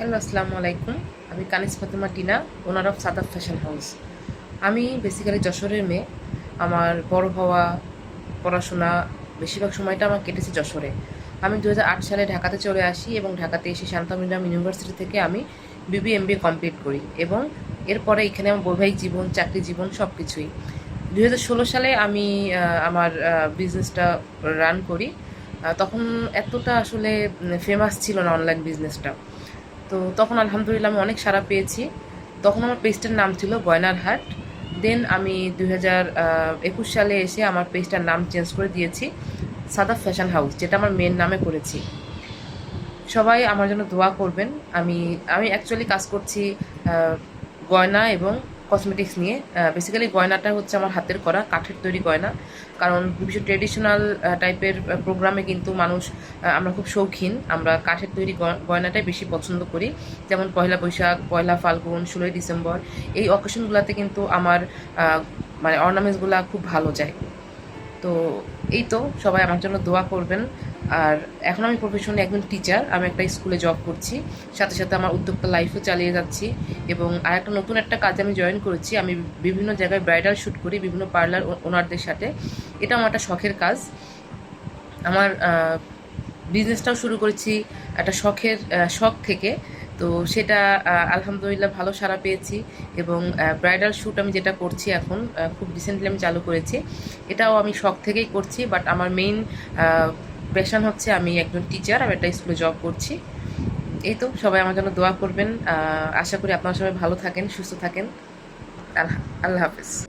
Hello, আসসালামু আলাইকুম। আমি Kaniz Fatema Tina, owner of Sadaf fashion house. আমি বেসিক্যালি যশোরের মেয়ে। আমার বড় হওয়া, পড়াশোনা, বেশিরভাগ সময়টা আমার কেটেছে যশোরে। আমি 2008 সালে ঢাকাতে চলে আসি এবং ঢাকাতে এসে শান্তামিলাম ইউনিভার্সিটি থেকে আমি BBA MBA কমপ্লিট করি এবং এরপরে এখানে আমার বৈবাহিক জীবন, চাকরি জীবন সব কিছুই। 2016 সালে আমি আমার বিজনেসটা রান করি। তখন এতটা আসলে ফেমাস ছিল না অনলাইন বিজনেসটা। তো তখন আলহামদুলিল্লাহ আমি অনেক সাড়া পেয়েছি। তখন আমার পেজটার নাম ছিল গয়নার হাট। দেন আমি 2021 সালে এসে আমার পেজটার নাম চেঞ্জ করে দিয়েছি সাদাফ ফ্যাশন হাউস, যেটা আমার মেন নামে করেছি। সবাই আমার জন্য দোয়া করবেন। আমি আমি অ্যাকচুয়ালি কাজ করছি গয়না এবং কসমেটিক্স নিয়ে। বেসিক্যালি গয়নাটা হচ্ছে আমার হাতের করা কাঠের তৈরি গয়না। কারণ বিভিন্ন ট্রেডিশনাল টাইপের প্রোগ্রামে কিন্তু মানুষ, আমরা খুব শৌখিন, আমরা কাঠের তৈরি গয়নাটাই বেশি পছন্দ করি। যেমন পয়লা বৈশাখ, পয়লা ফাল্গুন, 16ই ডিসেম্বর, এই অকেশনগুলোতে কিন্তু আমার মানে অর্নামেন্টসগুলো খুব ভালো যায়। তো এই তো, সবাই আমার জন্য দোয়া করবেন। আর এখন আমি প্রফেশনালি একজন টিচার, আমি একটা স্কুলে জব করছি, সাথে সাথে আমার উদ্যোক্তা লাইফও চালিয়ে যাচ্ছি। এবং আর একটা নতুন একটা কাজে আমি জয়েন করেছি। আমি বিভিন্ন জায়গায় ব্রাইডাল শ্যুট করি বিভিন্ন পার্লার ওনারদের সাথে। এটা আমার একটা শখের কাজ। আমার বিজনেসটাও শুরু করেছি একটা শখ থেকে। তো সেটা আলহামদুলিল্লাহ ভালো সাড়া পেয়েছি। এবং ব্রাইডাল শ্যুট আমি যেটা করছি এখন, খুব রিসেন্টলি আমি চালু করেছি। এটাও আমি শখ থেকেই করছি, বাট আমার মেইন প্যাশন হচ্ছে আমি একজন টিচার, আমি একটা স্কুলে জব করছি। এই তো, সবাই আমার জন্য দোয়া করবেন। আশা করি আপনারা সবাই ভালো থাকেন, সুস্থ থাকেন। আল্লাহ আল্লাহ হাফেজ।